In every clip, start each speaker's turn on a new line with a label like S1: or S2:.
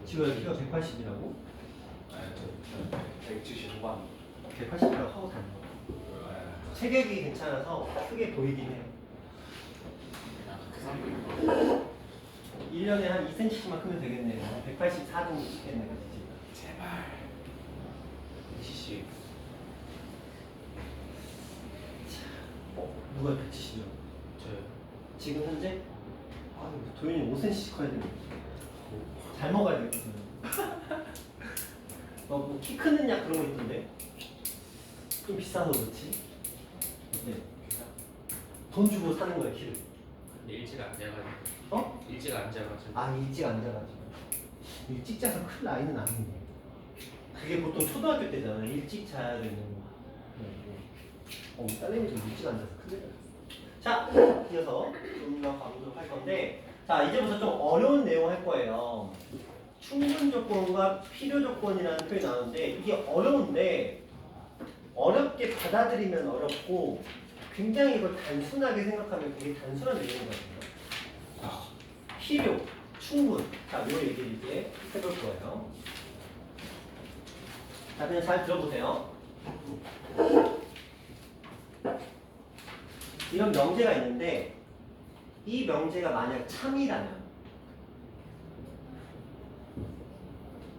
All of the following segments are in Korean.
S1: 지호야 키가 180이라고?
S2: 아, 저 170 후반.
S1: 180이라고 하고 다녀. 체격이 괜찮아서 크게 보이긴 해요.
S2: 그 사람도 있고.
S1: 1년에 한 2cm만 크면 되겠네요. 184 정도 찍겠네, 그치?
S2: 제발. 170.
S1: 누가 170이요?
S2: 저요.
S1: 지금 현재? 아, 도현이 5cm씩 커야 되네. 잘 먹어야 되거든. 뭐 키 크는 약 그런 거 있던데? 좀 비싸서 그렇지? 어때? 돈 주고 사는 거야, 키를.
S3: 근데 일찍 안 자가지고.
S1: 어?
S3: 일찍 안 자가지고.
S1: 아, 일찍 앉아가지고. 일찍 자서 클 나이는 아니네. 그게 보통 초등학교 때잖아. 일찍 자야 되는 거. 딸내미 좀 일찍 앉아서 큰일 났어. 자, 이어서 좀 더 가보도록 할 건데, 자, 이제부터 좀 어려운 내용 할 거예요. 충분 조건과 필요 조건이라는 표현이 나오는데, 이게 어려운데, 어렵게 받아들이면 어렵고, 굉장히 이걸 단순하게 생각하면 되게 단순한 내용이거든요. 필요, 충분. 자, 요 얘기를 이제 해볼 거예요. 자, 그냥 잘 들어보세요. 이런 명제가 있는데, 이 명제가 만약 참이라면,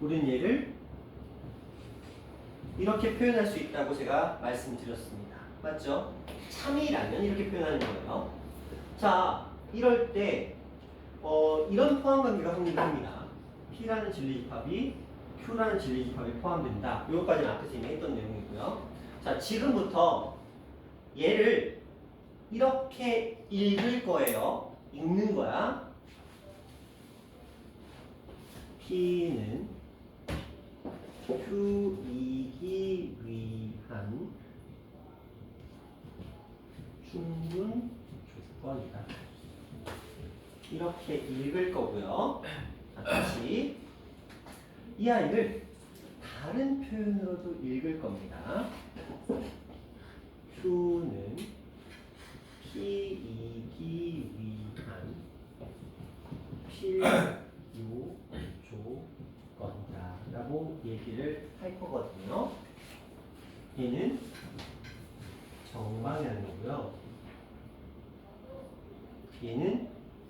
S1: 우리는 얘를 이렇게 표현할 수 있다고 제가 말씀드렸습니다. 맞죠? 참이라면 이렇게 표현하는 거예요. 자, 이럴 때 이런 포함 관계가 성립합니다. P라는 진리집합이 Q라는 진리집합이 포함된다. 이것까지는 앞에서 이미 했던 내용이고요. 자, 지금부터 얘를 이렇게 읽을 거예요. 읽는 거야. P는 Q이기 위한 충분 조건이다. 이렇게 읽을 거고요. 자, 다시 이 아이를 다른 표현으로도 읽을 겁니다. Q는 P이기 위한 필요 조건이다 라고 얘기를 할 거거든요. 얘는 정방향이고요. 얘는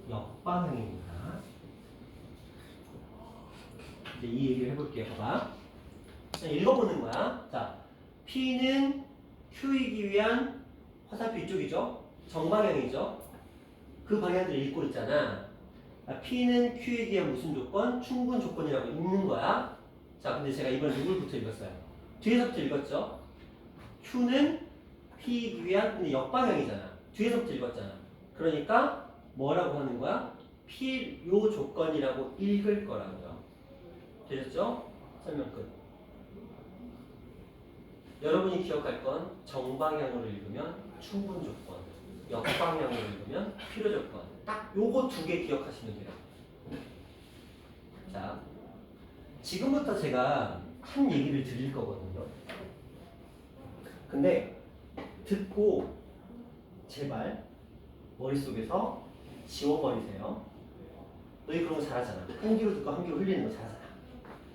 S1: 역방향입니다. 이제 이 얘기를 해볼게요. 봐봐. 읽어보는 거야. 자, P는 Q이기 위한 화살표 이쪽이죠? 정방향이죠? 그 방향들을 읽고 있잖아. P는 Q이기 위한 무슨 조건? 충분 조건이라고 읽는 거야. 자, 근데 제가 이번 누굴부터 읽었어요? 뒤에서부터 읽었죠? Q는 P이기 위한, 근데 역방향이잖아. 뒤에서부터 읽었잖아. 그러니까 뭐라고 하는 거야? 필요 조건이라고 읽을 거라고요. 되셨죠? 설명 끝. 여러분이 기억할 건 정방향으로 읽으면 충분 조건, 역방향으로 읽으면 필요 조건. 딱 요거 두 개 기억하시면 돼요. 자, 지금부터 제가 한 얘기를 드릴 거거든요. 근데 듣고 제발 머릿속에서 지워버리세요. 너희 그런 거 잘하잖아. 한 귀로 듣고 한 귀로 흘리는 거 잘하잖아.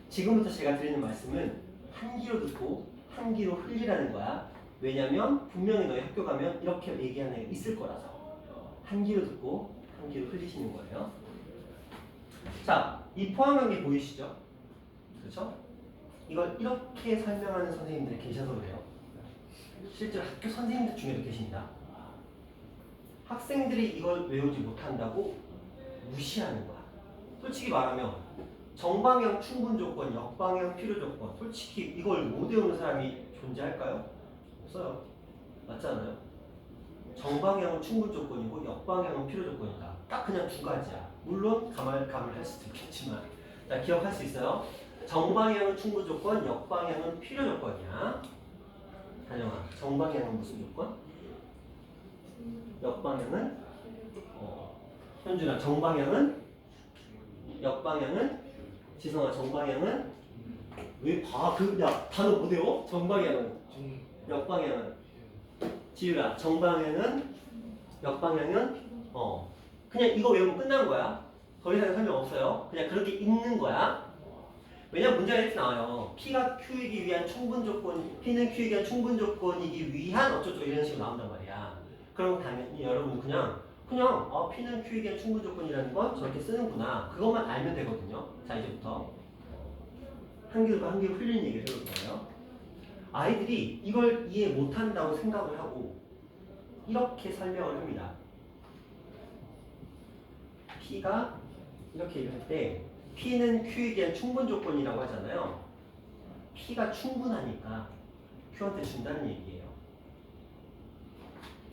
S1: 지금부터 제가 드리는 말씀은 한 귀로 듣고 한 귀로 흘리라는 거야. 왜냐면 분명히 너희 학교 가면 이렇게 얘기하는 애가 있을 거라서. 한 귀로 듣고 한 귀로 흘리시는 거예요. 자, 이 포함관계 보이시죠? 그렇죠? 이걸 이렇게 설명하는 선생님들이 계셔서 그래요. 실제로 학교 선생님들 중에도 계십니다. 학생들이 이걸 외우지 못한다고 무시하는 거야. 솔직히 말하면 정방향 충분 조건, 역방향 필요 조건, 솔직히 이걸 못 외우는 사람이 존재할까요? 없어요. 맞잖아요. 정방향은 충분 조건이고 역방향은 필요 조건이다. 딱 그냥 두 가지야. 물론 감을 수도 있겠지만, 자, 기억할 수 있어요? 정방향은 충분 조건, 역방향은 필요 조건이야. 단영아, 정방향은 무슨 조건? 역방향은? 현준아, 정방향은? 역방향은? 지성아, 정방향은? 왜 봐? 야, 단어 못 외워? 정방향은? 역방향은? 지유야, 정방향은? 역방향은? 그냥 이거 외우면 끝난 거야. 더 이상 설명 없어요. 그냥 그렇게 읽는 거야. 왜냐면 문제가 이렇게 나와요. P가 Q이기 위한 충분 조건, P는 Q이기 위한 충분 조건이기 위한 어쩌고 이런 식으로 나온단 말이야. 그럼 당연히 여러분 그냥 P는 Q이기 위한 충분 조건이라는 건 저렇게 쓰는구나. 그것만 알면 되거든요. 자 이제부터 한 개로 한 개로 흘리는 얘기를 해볼 거예요. 아이들이 이걸 이해 못한다고 생각을 하고 이렇게 설명을 합니다. P가 이렇게 얘기할 때 P는 Q에 대한 충분 조건이라고 하잖아요. P가 충분하니까 Q한테 준다는 얘기예요.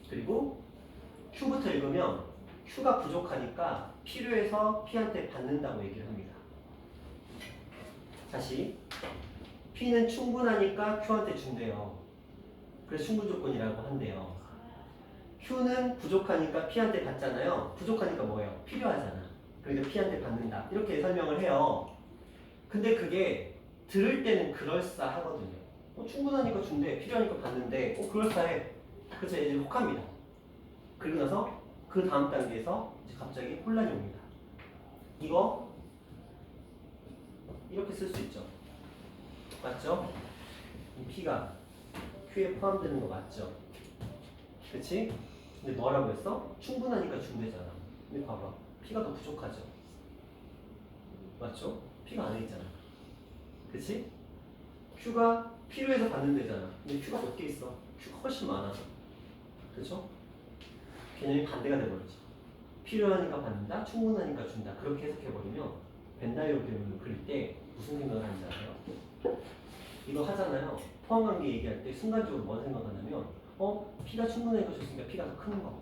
S1: 그리고 Q부터 읽으면 Q가 부족하니까 필요해서 P한테 받는다고 얘기를 합니다. 다시 P는 충분하니까 Q한테 준대요. 그래서 충분 조건이라고 한대요. Q는 부족하니까 P한테 받잖아요. 부족하니까 뭐예요? 필요하잖아. 그러니까 P한테 받는다. 이렇게 설명을 해요. 근데 그게 들을 때는 그럴싸하거든요. 충분하니까 준대, 필요하니까 받는데, 그럴싸해. 그래서 이제 혹합니다. 그리고 나서 그 다음 단계에서 이제 갑자기 혼란이 옵니다. 이거 이렇게 쓸 수 있죠. 맞죠? 이 P가 Q에 포함되는 거 맞죠? 그치? 근데 뭐라고 했어? 충분하니까 준대잖아. 근데 봐봐. P가 더 부족하죠? 맞죠? P가 안에 있잖아. 그치? Q가 필요해서 받는 데잖아. 근데 Q가 몇 개 있어? Q가 훨씬 많아. 그쵸? 개념이 반대가 돼버리죠. 필요하니까 받는다, 충분하니까 준다. 그렇게 해석해버리면 벤다이어그램을 그릴 때 무슨 생각을 하는지 아세요? 이거 하잖아요. 포함관계 얘기할 때 순간적으로 뭔 생각하냐면 P가 충분하니까 줬으니까 P가 더 큰 거,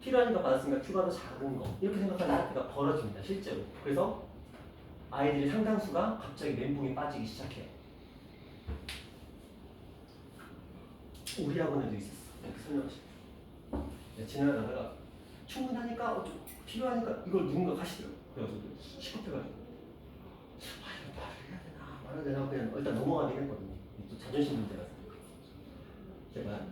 S1: 필요하니까 받았으니까 Q가 더 작은 거, 이렇게 생각하는 상태가 벌어집니다. 실제로. 그래서 아이들의 상당수가 갑자기 멘붕에 빠지기 시작해요. 우리 학원에도 있었어. 이렇게 설명하시고 지나가다가 충분하니까 필요하니까 이걸 누군가 하시더라고. 그래서 시급해가지고 이거 말을 해야 되나 말아야 되나 그냥 일단 넘어가긴 했거든요. 또 자존심 문제라서. 제가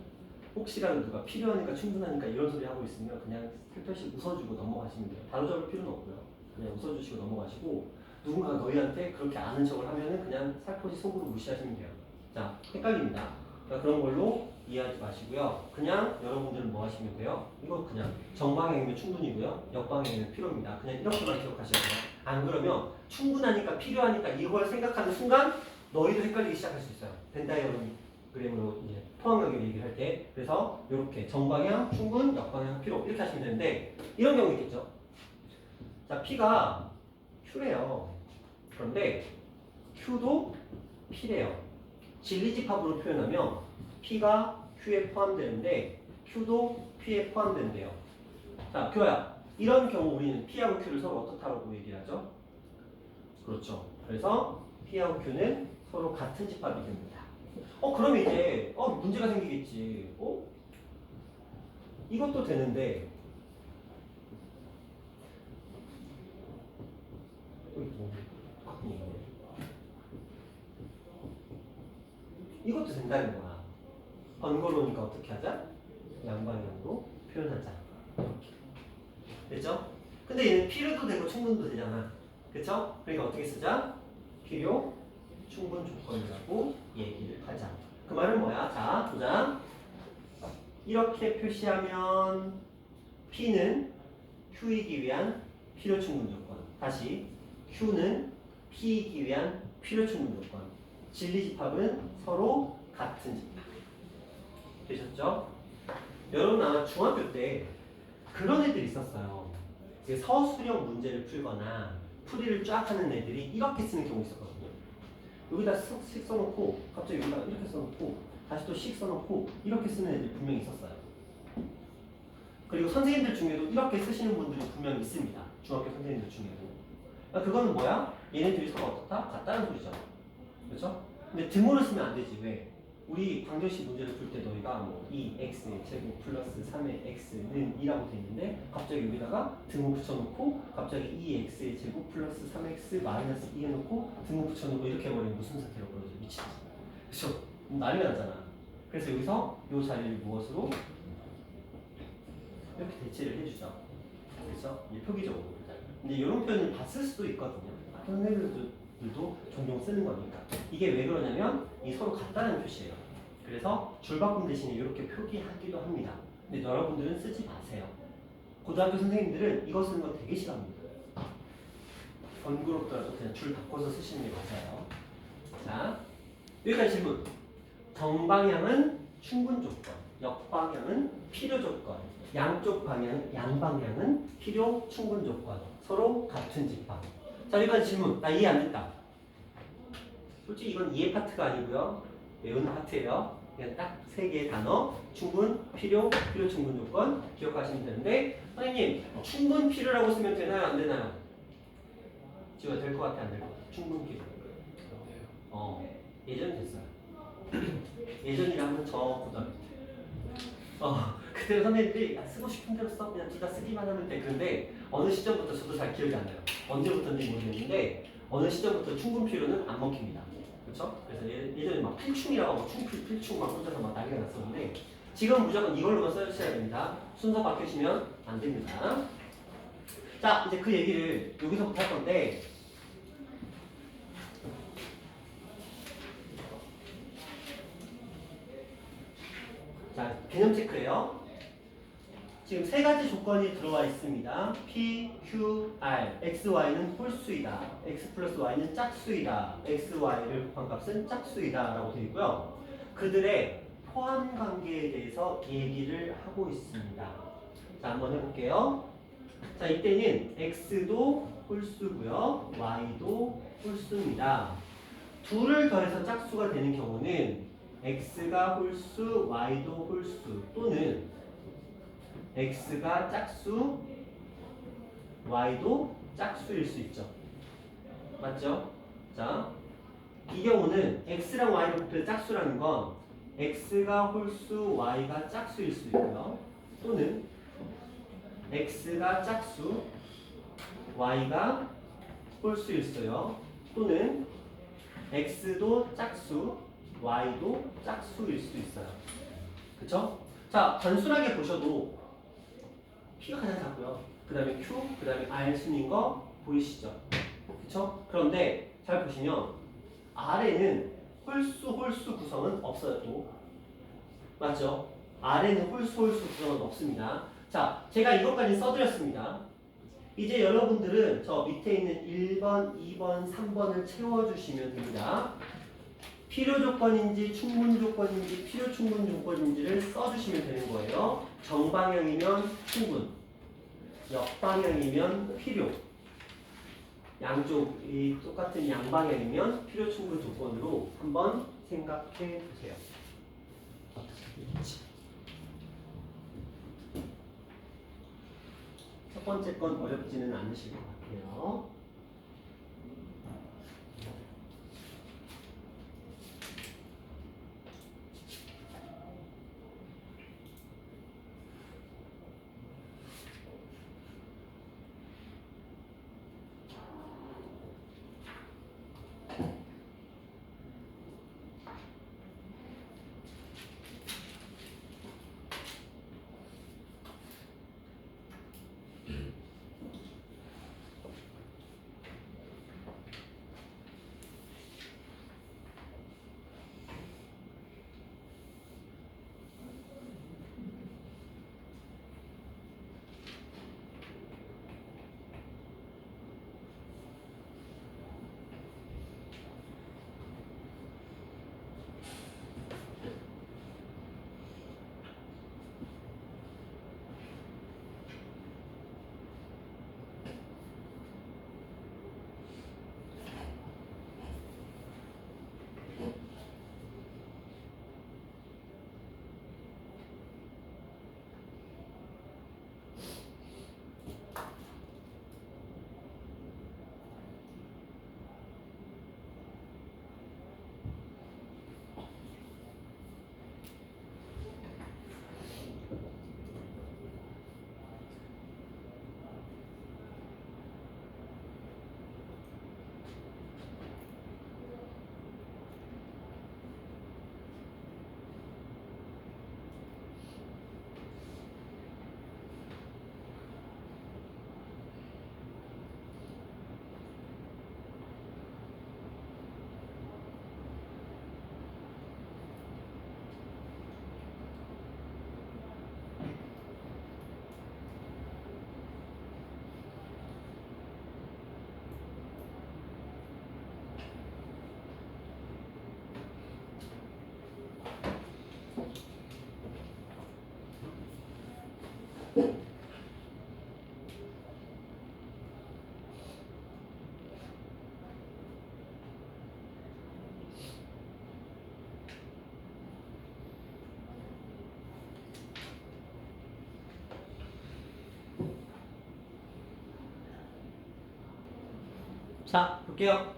S1: 혹시라도 누가 필요하니까 충분하니까 이런 소리 하고 있으면 그냥 살펴시 웃어주고 넘어가시면 돼요. 바로잡을 필요는 없고요. 그냥 웃어주시고 넘어가시고, 누군가 너희한테 그렇게 아는 척을 하면은 그냥 살포시 속으로 무시하시면 돼요. 자, 헷갈립니다. 그러니까 그런 걸로 이해하지 마시고요. 그냥 여러분들은 뭐 하시면 돼요? 이거 그냥 정방향이면 충분이고요. 역방향이면 필요입니다. 그냥 이렇게만 기억하셔야 돼요. 안 그러면 충분하니까 필요하니까 이걸 생각하는 순간 너희도 헷갈리기 시작할 수 있어요. 벤다이어그램으로 이제 포항력을 얘기할 때. 그래서 이렇게 정방향, 충분, 역방향, 필요 이렇게 하시면 되는데 이런 경우 있겠죠. 자, P가 Q래요. 그런데 Q도 P래요. 진리집합으로 표현하면 P가 Q에 포함되는데 Q도 P에 포함된대요. 자, 교야. 이런 경우 우리는 P하고 Q를 서로 어떻다고 얘기하죠? 그렇죠. 그래서 P하고 Q는 서로 같은 집합이 됩니다. 그럼 이제 문제가 생기겠지. 이것도 되는데 이것도 된다는 거야. 번거로우니까 어떻게 하자? 양방향으로 표현하자. 이렇게. 됐죠? 근데 얘는 필요도 되고 충분도 되잖아. 그쵸? 그러니까 어떻게 쓰자? 필요, 충분 조건이라고 얘기를 하자. 그 말은 뭐야? 자, 보자. 이렇게 표시하면 P는 Q이기 위한 필요 충분 조건. 다시 Q는 P이기 위한 필요 충분 조건. 진리집합은 서로 같은 집합. 되셨죠? 여러분 아마 중학교 때 그런 애들이 있었어요. 서술형 문제를 풀거나 풀이를 쫙 하는 애들이 이렇게 쓰는 경우 있었거든요. 여기다 씩 써놓고 갑자기 여기다 이렇게 써놓고 다시 또 씩 써놓고 이렇게 쓰는 애들이 분명히 있었어요. 그리고 선생님들 중에도 이렇게 쓰시는 분들이 분명히 있습니다. 중학교 선생님들 중에도. 그러니까 그거는 뭐야? 얘네들이 서로 어떻다? 같다는 소리죠. 그렇죠? 근데 등호를 쓰면 안 되지. 왜? 우리 광전식 문제를 풀 때 너희가 뭐 2x의 제곱 플러스 3의 x는 2라고 돼 있는데 갑자기 여기다가 등호 붙여놓고 갑자기 2x의 제곱 플러스 3x 마이너스 2 해놓고 등호 붙여놓고 이렇게 해버리면 무슨 사태가 벌어져? 미치지. 그쵸? 난리가 나잖아. 그래서 여기서 이 자리를 무엇으로? 이렇게 대체를 해주죠. 그래서 이제 표기적으로. 근데 이런 표현을 다 쓸 수도 있거든요. 선생님들도 종종 쓰는 거니까. 이게 왜 그러냐면 이 서로 같다는 표시예요. 그래서 줄바꿈 대신에 이렇게 표기하기도 합니다. 근데 여러분들은 쓰지 마세요. 고등학교 선생님들은 이거 쓰는 거 되게 싫어합니다. 번거롭더라도 그냥 줄 바꿔서 쓰시는 게 맞아요. 자, 여기까지 질문. 정방향은 충분 조건, 역방향은 필요 조건, 양쪽 방향, 양방향은 필요 충분 조건. 서로 같은 집합. 자, 여기까지 질문. 나 이해 안 됐다. 솔직히 이건 이해 파트가 아니고요. 외우는 파트예요. 그냥 딱 세 개의 단어. 충분, 필요, 필요 충분 조건 기억하시면 되는데 선생님, 충분 필요라고 쓰면 되나요? 안 되나요? 지금 될 것 같아? 안 될 것 같아? 충분 필요. 예전 됐어요. 예전이라면 저 고등학교 때. 그때 선생님들이 야, 쓰고 싶은 대로 써. 그냥 둘 다 쓰기만 하면 돼. 그런데 어느 시점부터 저도 잘 기억이 안 나요. 언제부터인지 모르겠는데 어느 시점부터 충분 필요는 안 먹힙니다. 그렇죠? 그래서 예전에 막 필충이라고 하고 필충 막 혼자서 막 난리가 났었는데 지금 무조건 이걸로만 써주셔야 됩니다. 순서 바뀌시면 안 됩니다. 자, 이제 그 얘기를 여기서부터 할 건데 자, 개념 체크예요. 지금 세 가지 조건이 들어와 있습니다. P, Q, R. X, Y는 홀수이다. X 플러스 Y는 짝수이다. X, Y를 곱한 값은 짝수이다. 라고 되어 있고요. 그들의 포함 관계에 대해서 얘기를 하고 있습니다. 자, 한번 해볼게요. 자, 이때는 X도 홀수고요. Y도 홀수입니다. 둘을 더해서 짝수가 되는 경우는 X가 홀수, Y도 홀수 또는 X가 짝수, Y도 짝수일 수 있죠. 맞죠? 자, 이 경우는 X랑 Y를 곱해서 짝수라는 건 X가 홀수, Y가 짝수일 수 있고요. 또는 X가 짝수, Y가 홀수일 수 있어요. 또는 X도 짝수, Y도 짝수일 수 있어요. 그쵸? 자, 단순하게 보셔도 P가 가장 작고요. 그 다음에 Q, 그 다음에 R 순인 거 보이시죠? 그쵸? 그런데 잘 보시면 R에는 홀수 구성은 없어요. 또. 맞죠? R에는 홀수 구성은 없습니다. 자, 제가 이것까지 써드렸습니다. 이제 여러분들은 저 밑에 있는 1번, 2번, 3번을 채워주시면 됩니다. 필요 조건인지 충분 조건인지 필요 충분 조건인지를 써주시면 되는 거예요. 정방향이면 충분, 역방향이면 필요, 양쪽이 똑같은 양방향이면 필요 충분 조건으로 한번 생각해 보세요. 어떻게 될지. 첫 번째 건 어렵지는 않으실 것 같아요. 자, 볼게요.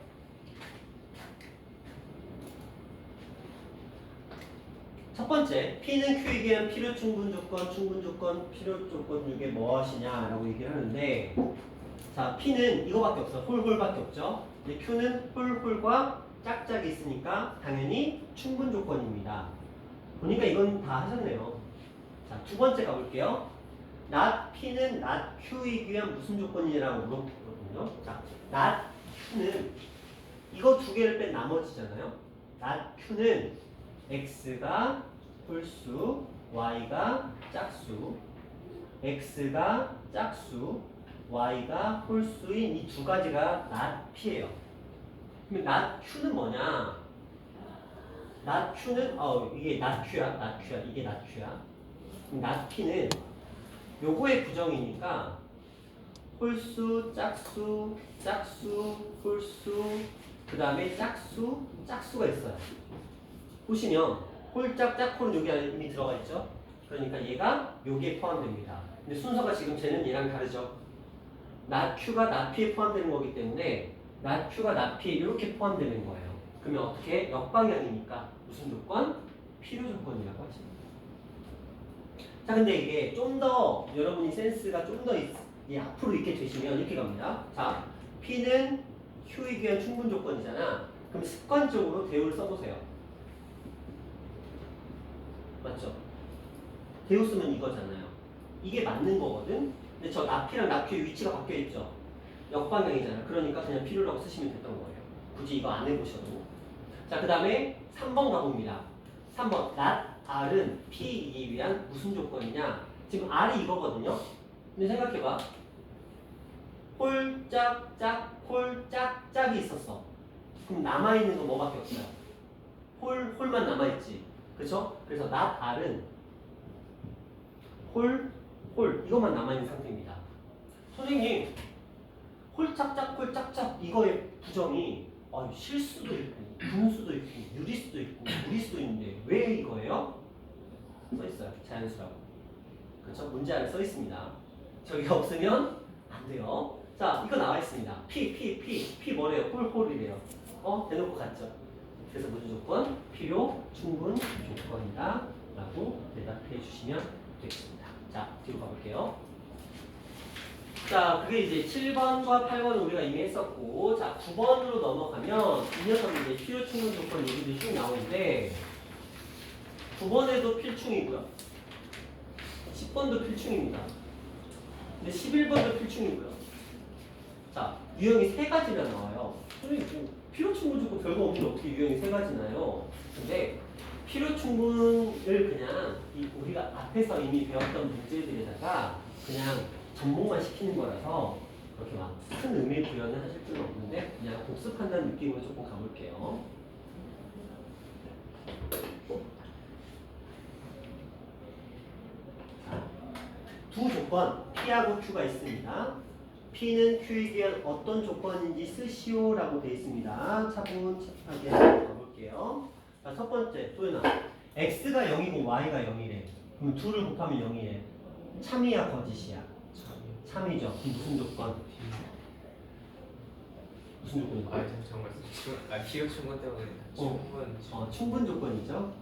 S1: 첫 번째, P는 Q에 의한 필요 충분 조건, 필요 조건 중에 무엇이냐라고 얘기를 하는데, 자, P는 이거밖에 없어. 홀밖에 없죠. 근데 Q는 홀과 짝짝이 있으니까 당연히 충분 조건입니다. 보니까 이건 다 하셨네요. 자, 두 번째 가볼게요. not P는 not Q이기 위한 무슨 조건이라고 물어보거든요. 자, not Q는 이거 두 개를 뺀 나머지잖아요. not Q는 x가 홀수, y가 짝수, x가 짝수, y가 홀수인 이 두 가지가 not P예요. 그럼 not Q는 뭐냐? not Q는 이게 not Q야, 이게 not Q야. 그럼 not P는 요거의 부정이니까 홀수, 짝수, 홀수, 그 다음에 짝수가 있어요. 보시면 홀짝, 짝홀은 여기 안에 이미 들어가 있죠. 그러니까 얘가 여기에 포함됩니다. 근데 순서가 지금 쟤는 얘랑 다르죠. not Q가 not P에 포함되는 거기 때문에 not Q가 not P에 이렇게 포함되는 거예요. 그러면 어떻게? 역방향이니까 무슨 조건? 필요 조건이라고 하죠. 자, 근데 이게 좀 더 여러분이 센스가 좀 더 앞으로 있게 되시면 이렇게 갑니다. 자, P는 Q에 의한 충분 조건이잖아. 그럼 습관적으로 대우를 써보세요. 맞죠? 대우 쓰면 이거잖아요. 이게 맞는 거거든. 근데 저 나피랑 나피의 위치가 바뀌어 있죠. 역방향이잖아. 그러니까 그냥 필요라고 쓰시면 됐던 거예요. 굳이 이거 안 해보셔도. 자, 그 다음에 3번 가봅니다. 3번 not R은 P이기 위한 무슨 조건이냐? 지금 R이 이거거든요. 근데 생각해봐. 홀짝짝이 있었어. 그럼 남아있는 거 뭐밖에 없어요? 홀만 남아있지. 그쵸? 그래서 not R은 홀 이것만 남아있는 상태입니다. 선생님 홀짝짝 이거의 부정이 실수도 있고 분수도 있고 유리수도 있고 무리수도 있는데 왜 이거예요? 써있어요. 자연수라고. 그쵸? 문제 안에 써있습니다. 저기가 없으면 안 돼요. 자, 이거 나와 있습니다. P 뭐래요? 홀이래요. 대놓고 갔죠. 그래서 무슨 조건? 필요 충분 조건이다 라고 대답해 주시면 되겠습니다. 자, 뒤로 가볼게요. 자, 그게 이제 7번과 8번은 우리가 이미 했었고, 자, 9번으로 넘어가면 이 녀석은 이제 필요 충분 조건 얘기들이 쭉 나오는데 9번에도 필충이고요. 10번도 필충입니다. 근데 11번도 필충이고요. 자, 유형이 세 가지나 나와요. 선생님, 뭐 필요 충분 조건 별거 없는데 어떻게 유형이 세 가지나요? 근데 필요 충분을 그냥 우리가 앞에서 이미 배웠던 문제들에다가 그냥 접목만 시키는 거라서 그렇게 막 큰 의미 부여는 하실 필요는 없는데 그냥 복습한다는 느낌으로 조금 가볼게요. 두 조건 P하고 Q가 있습니다. P는 Q에 대한 어떤 조건인지 쓰시오라고 되어 있습니다. 차분하게 가볼게요. 자, 첫 번째, 소연아. X가 0이고 Y가 0이래. 그럼 둘을 곱하면 0이래. 참이야, 거짓이야? 참이죠. 그럼 무슨 조건? 무슨 조건이야?
S3: 정말 필요 충분 때문에
S1: 충분 조건이죠.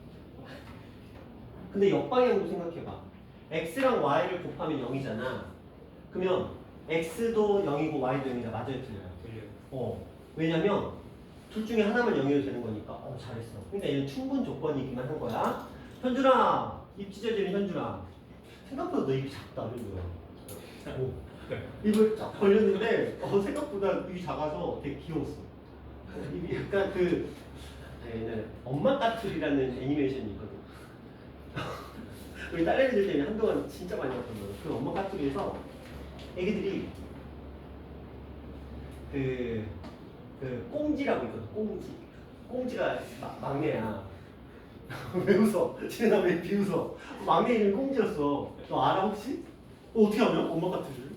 S1: 근데 역방향도 생각해봐. X랑 Y를 곱하면 0이잖아. 그러면 X도 0이고 Y도 0이다. 맞아요, 틀려요? 왜냐면 둘 중에 하나만 0이어도 되는 거니까. 잘했어. 그러니까 얘는 충분 조건이기만 한 거야. 현준아, 입 찢어지는 현준아. 생각보다 너 입이 작다, 현준아. 입을 쫙 벌렸는데 생각보다 입이 작아서 되게 귀여웠어. 입이 약간 옛날에 엄마 까투리라는 애니메이션이 있거든. 우리 딸내미들 때문에 한동안 진짜 많이 봤던 거예요. 그 엄마 까투리에서 애기들이 그 꽁지라고 있거든. 꽁지가 막내야. 왜 웃어? 쟤네 왜 비웃어? 막내 이름이 꽁지였어. 너 알아 혹시? 어떻게 알아? 엄마 까투리를?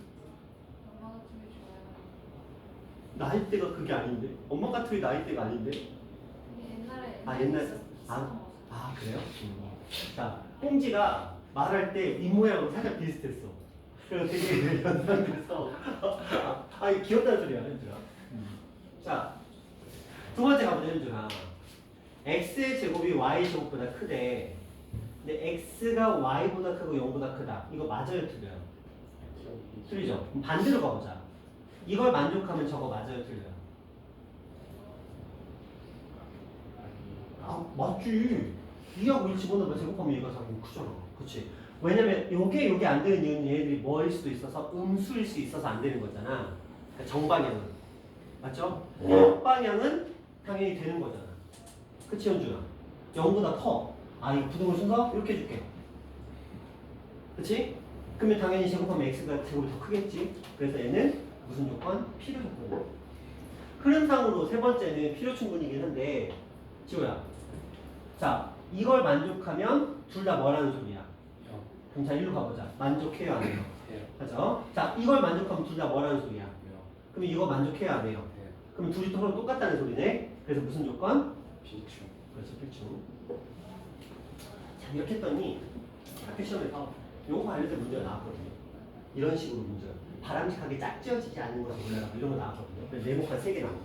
S4: 엄마가 되게 좋아요.
S1: 나이대가 그게 아닌데? 엄마 까투리 나이대가 아닌데?
S4: 이게 옛날에
S1: 그래요? 자, 꽁지가 말할 때 입모양으로 살짝 비슷했어. 그래서 되게 연상돼서 귀엽다는 소리야, 현주야. 자, 두 번째 가보자, 현준아. x의 제곱이 y 제곱보다 크대. 근데 x가 y보다 크고 0보다 크다. 이거 맞아요, 틀려요? 틀리죠? 그럼 반대로 가보자. 이걸 만족하면 저거 맞아요, 틀려요? 아, 맞지. 2하고 1 집어넣으면 제곱하면 얘가 작으면 크잖아. 그치? 왜냐면 요게 안 되는 이유는 얘네들이 뭐일 수도 있어서 음수일 수 있어서 안 되는 거잖아. 그러니까 정방향은. 맞죠? 역방향은 당연히 되는 거잖아. 그치, 현준아? 0보다 커. 아, 이거 부등호 순서 이렇게 해줄게. 그치? 그러면 당연히 제곱하면 x가 제곱이 더 크겠지. 그래서 얘는 무슨 조건? 필요 조건. 흐름상으로 세 번째는 필요 충분이긴 한데, 지호야. 자, 이걸 만족하면 둘 다 뭐라는 소리야? 그럼 자, 일로 가보자. 만족해요, 안 해요?
S2: 해요.
S1: 하죠? 자, 이걸 만족하면 둘 다 뭐라는 소리야?
S2: 해요.
S1: 그럼 이거 만족해요, 안 해요?
S2: 해요.
S1: 그럼 둘이 서로 똑같다는 소리네? 그래서 무슨 조건?
S2: 비충.
S1: 그렇죠, 필충. 자, 이렇게 했더니 학교 시험에서 요거 알려줄 문제가 나왔거든요. 이런 식으로 문제가. 바람직하게 짝지어지지 않는 거라고 올라가고 이런 거 나왔거든요. 그래서 네모칸 3개 나온 거.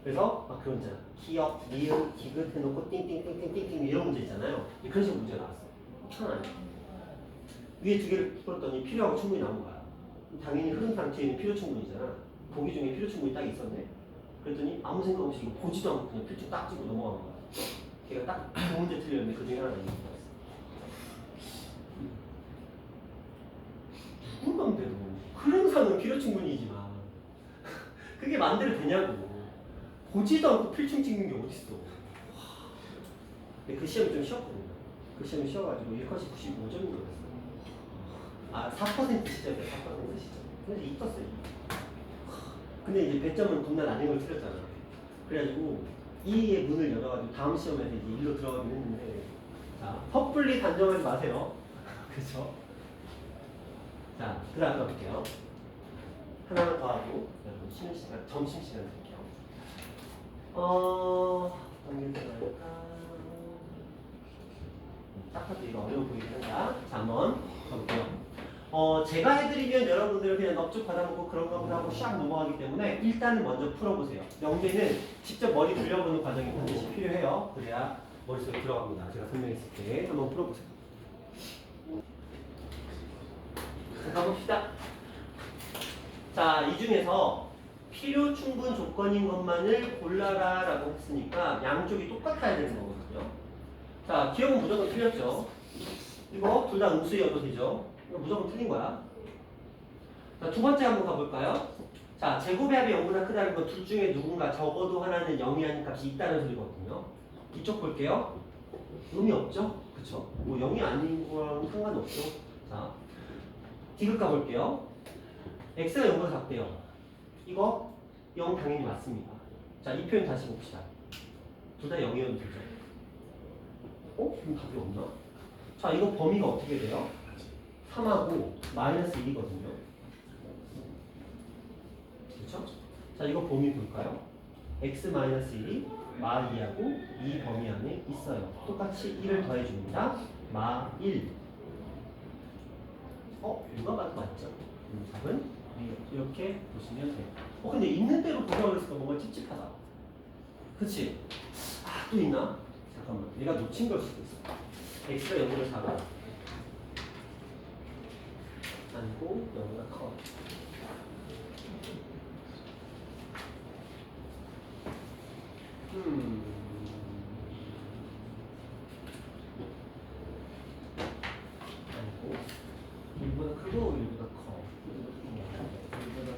S1: 그래서 막 그런 문제 있잖아. 기억, 니은, 디귿 해놓고 띵띵띵띵띵띵 이런 문제 있잖아요. 그런 식으로 문제가 나왔어. 편안해. 위에 두 개를 풀었더니 필요하고 충분히 나온 거야. 당연히 흐름상 뒤에는 필요 충분이잖아. 보기 중에 필요 충분이 딱 있었네. 그랬더니 아무 생각 없이 이거 보지도 않고 그냥 필충 딱 찍고 넘어간 거야. 걔가 딱 두 문제 틀렸는데 그 중에 하나 있는 거였어. 누구 맘대로 흐름상은 필요 충분이지만 그게 맘대로 되냐고. 보지도 않고 필충 찍는 게 어딨어. 근데 그 시험이 좀 쉬웠거든요. 그 시험이 쉬워가지고 1컷이 95점인 거였어. 아, 4% 시점이야, 4% 시점. 근데 2 떴어요. 근데 이제 100점은 겁나 낮은 걸 틀렸잖아. 그래가지고 2의 문을 열어가지고 다음 시험에서 이제 1로 들어가긴 했는데, 자, 섣불리 단정하지 마세요. 그쵸? 자, 그 다음 가볼게요. 하나만 더 하고, 여러분 쉬는 시간, 점심시간 드릴게요. 어떤 게 들어갈까? 딱 봐도 이거 어려워 보이긴 한다. 자, 한번 가볼게요. 제가 해드리면 여러분들은 그냥 넙죽 받아먹고 그런 거보다 하고 샥 넘어가기 때문에 일단은 먼저 풀어보세요. 명제는 직접 머리 굴려보는 과정이 반드시 필요해요. 그래야 머릿속에 들어갑니다. 제가 설명했을 때 한번 풀어보세요. 자, 가봅시다. 자, 이 중에서 필요 충분 조건인 것만을 골라라 라고 했으니까 양쪽이 똑같아야 되는 거거든요. 자, 기억은 무조건 틀렸죠. 이거 둘 다 음수여도 되죠. 이거 무조건 틀린 거야. 자, 두 번째 한번 가볼까요? 자, 제곱의 합이 0보다 크다는 건 둘 중에 누군가 적어도 하나는 0이 아닌 값이 있다는 소리거든요. 이쪽 볼게요. 의미 없죠? 그쵸? 뭐 0이 아닌 거랑 상관없죠. 자, 디귿 가볼게요. x가 0보다 작대요. 이거 0 당연히 맞습니다. 자, 이 표현 다시 봅시다. 둘 다 0이어도 되죠. 그럼 답이 없나? 자, 이거 범위가 어떻게 돼요? 3하고 마이너스 1이거든요. 그렇죠? 자, 이거 범위 볼까요? x-1이 마2하고 이 범위 안에 있어요. 똑같이 1을 더해줍니다. 마1. 누가 봐도 맞죠? 답은 이렇게 보시면 돼요. 근데 있는 대로 보라고 했으니까 뭔가 찝찝하다. 그치? 또 있나? 잠깐만. 내가 놓친 걸 수도 있어. x가 0보다 작아. 아니고 0보다 커. 아니고 1보다 크고 1보다 커. 1보다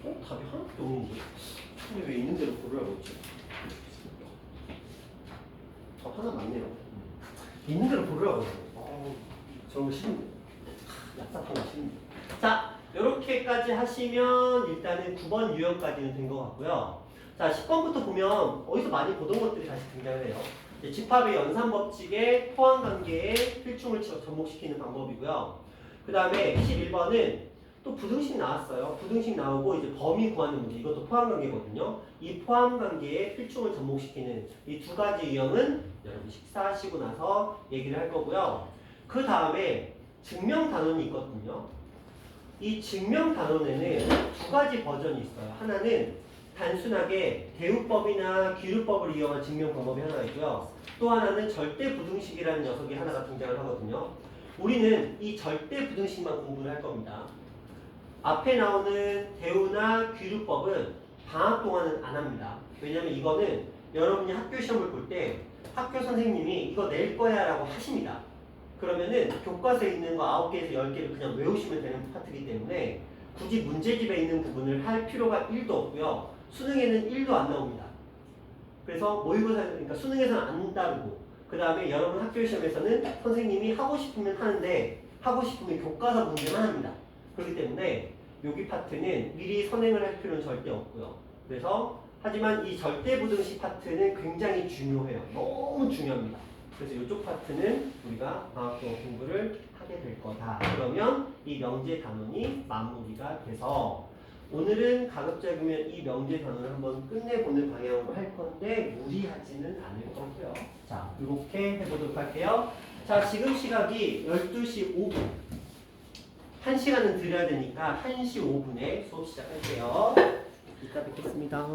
S1: 커. 답이 하나도 없는데? 근데 왜 있는 대로 고르라고 했지? 답 하나 맞네요. 있는 대로 고르라고 했어. 저런 거 싫은데. 얍삽한 거 싫은데. 자, 요렇게까지 하시면 일단은 9번 유형까지는 된 것 같고요. 자, 10번부터 보면 어디서 많이 보던 것들이 다시 등장을 해요. 집합의 연산법칙의 포함관계에 필충을 접목시키는 방법이고요. 그 다음에 11번은 또 부등식 나왔어요. 부등식 나오고 이제 범위 구하는 문제. 이것도 포함관계거든요. 이 포함관계에 필충을 접목시키는 이 두 가지 유형은 여러분 식사하시고 나서 얘기를 할 거고요. 그 다음에 증명 단원이 있거든요. 이 증명 단원에는 두 가지 버전이 있어요. 하나는 단순하게 대우법이나 기류법을 이용한 증명 방법이 하나가 있고요. 또 하나는 절대부등식이라는 녀석이 하나가 등장을 하거든요. 우리는 이 절대부등식만 공부를 할 겁니다. 앞에 나오는 대우나 기류법은 방학 동안은 안 합니다. 왜냐면 이거는 여러분이 학교 시험을 볼 때 학교 선생님이 이거 낼 거야 라고 하십니다. 그러면은 교과서에 있는 거 9개에서 10개를 그냥 외우시면 되는 파트이기 때문에 굳이 문제집에 있는 부분을 할 필요가 1도 없고요. 수능에는 1도 안 나옵니다. 그래서 모의고사, 그러니까 수능에서는 안 다루고, 그 다음에 여러분 학교 시험에서는 선생님이 하고 싶으면 하는데, 하고 싶으면 교과서 문제만 합니다. 그렇기 때문에 여기 파트는 미리 선행을 할 필요는 절대 없고요. 그래서 하지만 이 절대부등식 파트는 굉장히 중요해요. 너무 중요합니다. 그래서 이쪽 파트는 우리가 방학 동안 공부를 하게 될 거다. 그러면 이 명제 단원이 마무리가 돼서 오늘은 가급적이면 이 명제 단원을 한번 끝내보는 방향으로 할 건데 무리하지는 않을 거고요. 자, 이렇게 해보도록 할게요. 자, 지금 시각이 12시 5분. 1시간은 드려야 되니까 1시 5분에 수업 시작할게요. 이따 뵙겠습니다.